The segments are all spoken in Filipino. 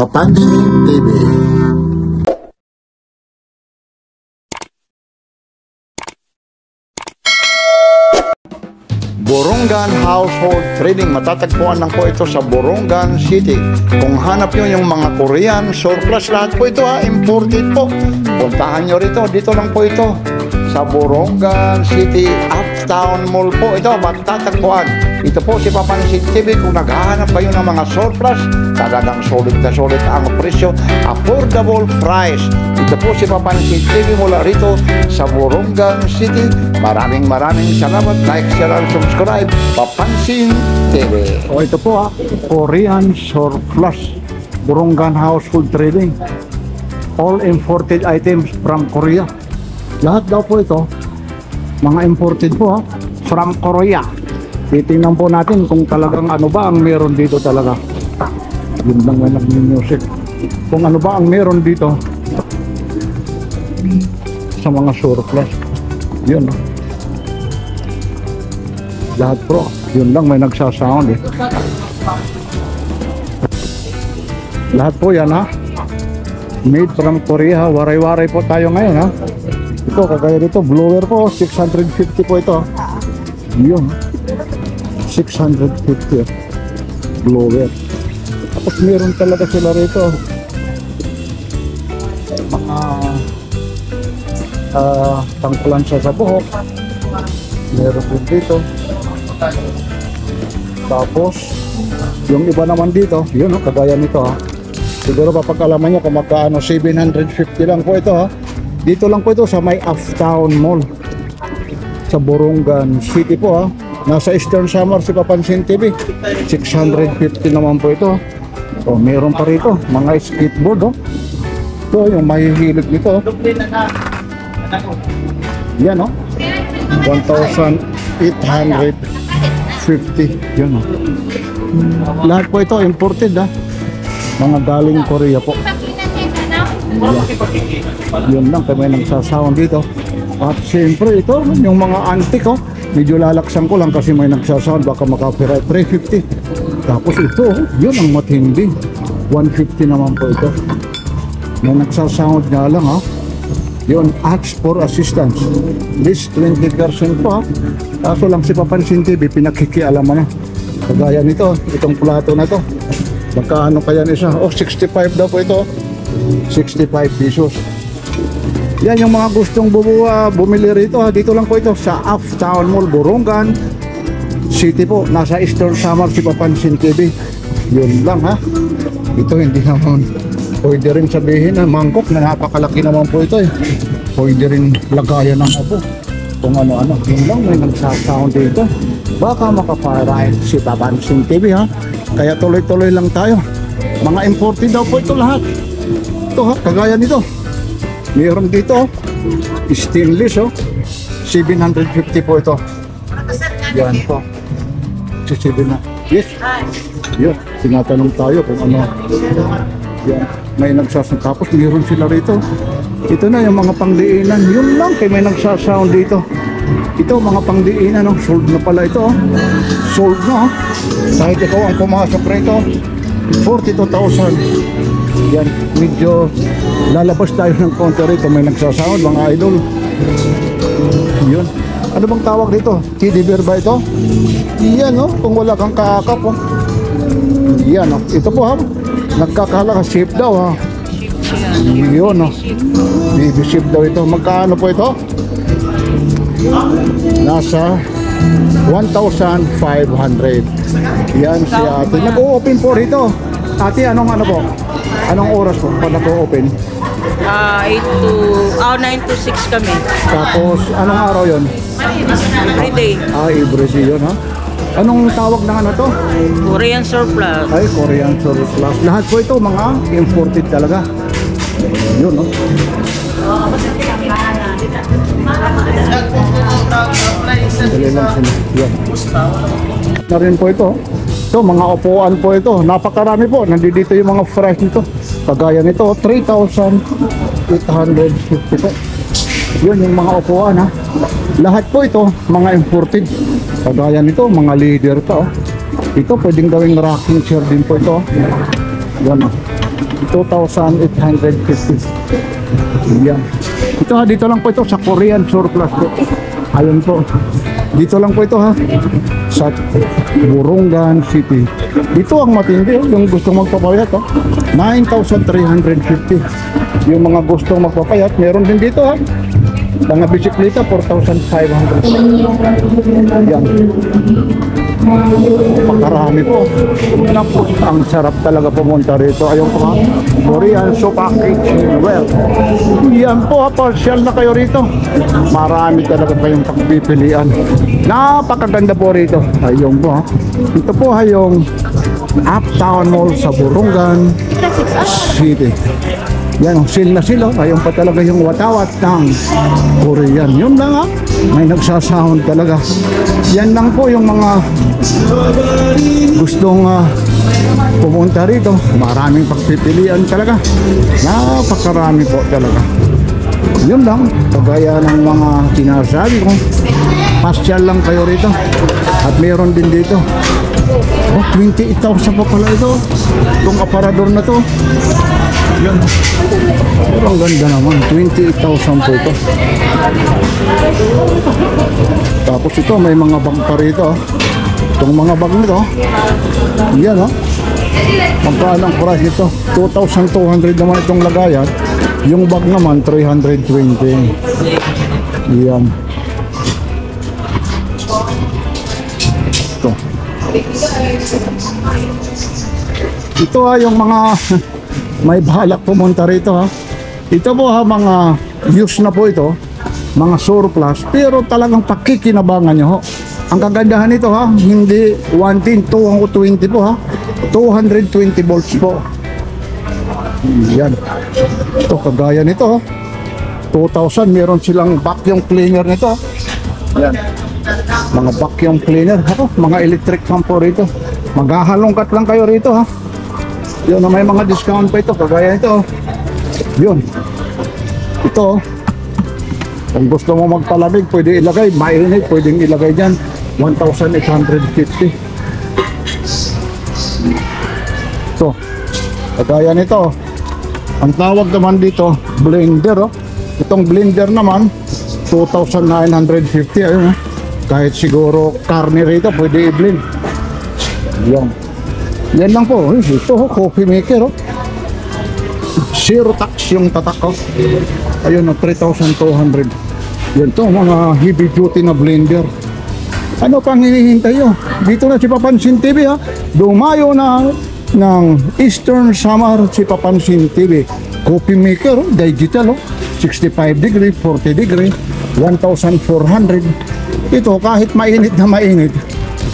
Papansin TV. Borongan Household Trading. Matatagpuan lang po ito sa Borongan City. Kung hanap nyo yung mga Korean surplus, lahat po ito imported po. Puntahan nyo rito, dito lang po ito sa Borongan City, Uptown Mall po ito, matatagpuan. Ito po si Papansin TV. Kung naghahanap kayo ng mga surplus, talagang solid na solid ang presyo, affordable price. Ito po si Papansin TV mula rito sa Borongan City. Maraming salamat. Like, share, and subscribe. Papansin TV. O ito po Korean surplus, Borongan Household Trading. All imported items from Korea. Lahat daw po ito mga imported po from Korea. Titingnan po natin kung talagang ano ba ang meron dito talaga. Yun lang may nag-music. Kung ano ba ang meron dito sa mga surplus. Yun lahat pro. Yun lang may nagsasound Lahat po yan made from Korea. Waray-waray po tayo ngayon Ito kagaya dito, blower po 650 po ito. Yun 650 blower. Tapos meron talaga sila rito mga tangkulan sa buhok. Meron din dito. Tapos yung iba naman dito, yun kagaya nito siguro papag-alaman nyo kung magkaano. 750 lang po ito Dito lang po ito sa may Uptown Mall sa Borongan City po Nasa Eastern Samar si Papansin TV. 650 naman po ito. So meron pa rito mga skateboard Ito yung mahihilig nito Yan 1,850. Yan Lahat po ito imported mga galing Korea po. Yun lang kami nagsasound dito. At siyempre ito yung mga antique medyo lalaksan ko lang kasi may nagsasound baka maka-copyright. 350. Tapos ito yun ang matindi, 150 naman po ito. May nagsasound nga lang yun, ask for assistance. This 20% po kaso lang si Papansin TV pinakikialaman kagaya nito, itong plato na to magkaano kaya isa? 65 daw po ito. 65 pesos. Yan yung mga gustong bumili rito dito lang po ito sa Uptown Mall, Borongan City po. Nasa Eastern Samar si Papansin TV. Yun lang Ito hindi naman pwede rin sabihin mangkok na napakalaki naman po ito Pwede rin lagayan ng abo kung ano-ano. Yun lang may nagsasound dito. Baka makaparahin si Papansin TV Kaya tuloy-tuloy lang tayo. Mga imported daw po ito lahat. Ito kagaya nito. Meron dito stainless 750 po ito. Yan po. Yes. Yun. Tinatanong tayo kung ano. Yan. May nagsasound. Tapos meron sila rito. Ito na yung mga pangdiinan. Yun lang kay may nagsasound dito. Ito mga pangdiinan sold na pala ito Sold na Kahit ikaw ang pumasok rito 42,000. Yan, medyo lalabas tayo ng konti rito. May nagsasound mga idol. Yun. Ano bang tawag dito? Teddy bear ba ito? Yan kung wala kang kakap Yan ito po nagkakahalaga shape daw Yun baby shape daw ito. Magkano po ito? Nasa 1,500. Yan si ate. Nag-o-open po rito. Ate, anong po? Anong oras po pag nag-o-open? 9 to 6 kami. Tapos, anong araw yon? Everyday. Everyday yun Anong tawag ng to? Korean surplus. Ay, Korean surplus. Lahat po ito mga imported talaga. Yun Dali lang sila. Yan. Na rin po ito. Ito, mga upuan po ito. Napakarami po. Nandito yung mga fresh nito. Kagaya nito, 3,850 po. Yun yung mga upuan Lahat po ito, mga imported. Kagaya nito, mga leader pa Ito, pwedeng gawing rocking chair din po ito. Yan 2,850. Yan. Ito ha, dito lang po ito sa Korean surplus po. Ayun po. Dito lang po ito ha. Sa Burungan City. Dito ang matindi, yung gustong magpapayat ha. 9,350. Yung mga gustong magpapayat, meron din dito ha. Mga bisikleta, 4,500. Yan. Makarami po. Naku, ang sarap talaga pumunta rito. Ayun po ha. Korean Sopa Kitchen Well. Yan po ha, partial na kayo rito. Marami talaga kayong pagpipilian. Napakaganda po rito. Ayun po ha. Ito po ha yung Uptown Mall sa Burungan City. Yan, sale na sila. Ayun pa talaga yung watawat ng Korean. Yun lang ha. May nagsasound talaga. Yan lang po yung mga gustong pumunta rito. Maraming pagpipilian talaga. Napakarami po talaga. Yun lang. Kagaya ng mga sinasabi ko. Pasyal lang kayo rito. At meron din dito. Oh, 28,000 pa pala ito. Itong aparador na to. Yan. Pero ang ganda naman. 28,000 po ito. Tapos ito, may mga bag pa rito. Itong mga bag nito. Yan ha. Magkano ang price nito? 2,200 naman itong lagayan. Yung bag naman, 320. Yan. Ito. Ito ha, yung mga may balak pumunta rito ha. Ito po ha, mga use na po ito, mga surplus, pero talagang pakikinabangan nyo ho. Ang kagandahan nito ha, hindi 110, 220 po ha, 220 volts po. Yan. Ito kagaya nito ha, 2,000, meron silang vacuum cleaner nito. Yan. Mga vacuum cleaner, ako, mga electric fan po rito. Maghahalongkat lang kayo rito ha. Yun, may mga discount pa ito, kagaya ito. Yun. Ito. Kung gusto mo magpalamig, pwede ilagay. Mainit, pwedeng ilagay dyan. 1,850. Ito. Kagaya nito. Ang tawag naman dito, blender. Oh. Itong blender naman, 2,950. Ayun. Kahit siguro karne rito, pwede i-blend. Yan. Yan lang po. Ito, coffee maker. Zero tax yung tatak ko. Ayun, 3,200. Yan to, mga heavy duty na blender. Ano pang hinihintay nyo? Dito na si Papansin TV ha. Dumayo na ng Eastern Samar si Papansin TV. Coffee maker, digital 65 degree, 40 degree, 1,400. Ito kahit mainit na mainit,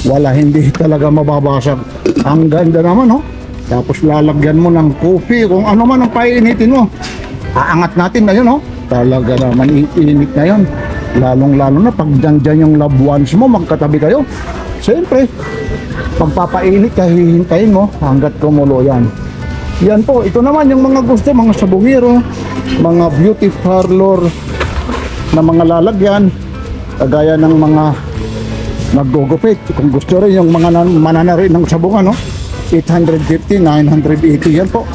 wala, hindi talaga mababasag. Ang ganda naman Tapos lalagyan mo ng coffee, kung ano man ang painitin mo. Aangat natin na yun Talaga naman init na yun. Lalong-lalo na pag dyan yung loved ones mo, magkatabi kayo. Siyempre, pagpapainit ka, hihintayin mo hanggat kumulo yan. Yan po, ito naman yung mga gusto, mga sabungero, mga beauty parlor na mga lalagyan, kagaya ng mga naggugupit. Kung gusto rin yung mga mananari ng sabungan, 850, 980, yan po.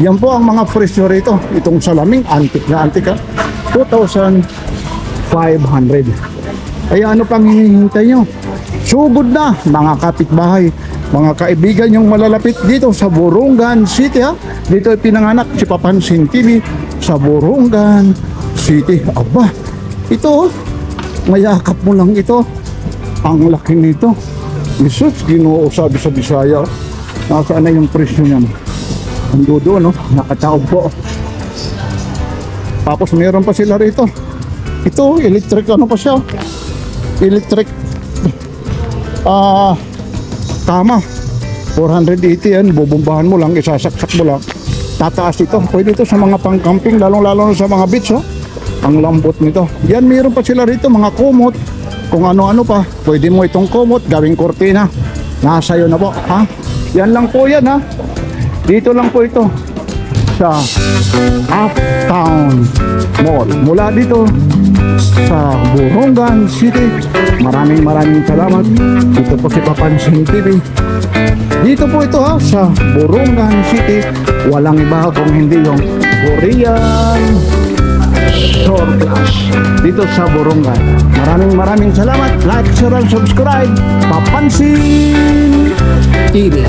Yan po ang mga presyo rito. Itong salaming, antik na antik 2,500. Kaya ano pang hinihintay nyo? Sugod na, mga kapitbahay, mga kaibigan yung malalapit dito sa Burungan City Dito pinanganak si Papansin TV sa Burungan City. Aba, ito mayakap mo lang ito. Ang laki nito. Jesus, Ginoo, sabi sa Bisaya. Nasaan na yung presyo niyan? Ando doon, nakataob po. Tapos meron pa sila rito. Ito, electric ano pa siya? Electric tama. 480 yan, bubumbahan mo lang, isasaksak mo lang. Tataas ito. Pwede ito sa mga pang-camping, lalong-lalo na sa mga beach, Ang lambot nito. Yan, meron pa sila rito, mga kumot. Kung ano-ano pa, pwede mo itong kumot, gawing kortina. Nasa iyo na po, Yan lang po yan, Dito lang po ito sa Uptown Mall. Mula dito sa Burungan City. Maraming salamat. Dito po si Papansin TV. Dito po ito ha, sa Borongan City. Walang iba kung hindi yung Korean Surplus dito sa Borongan. Maraming salamat. Like, share, and subscribe. Papansin TV.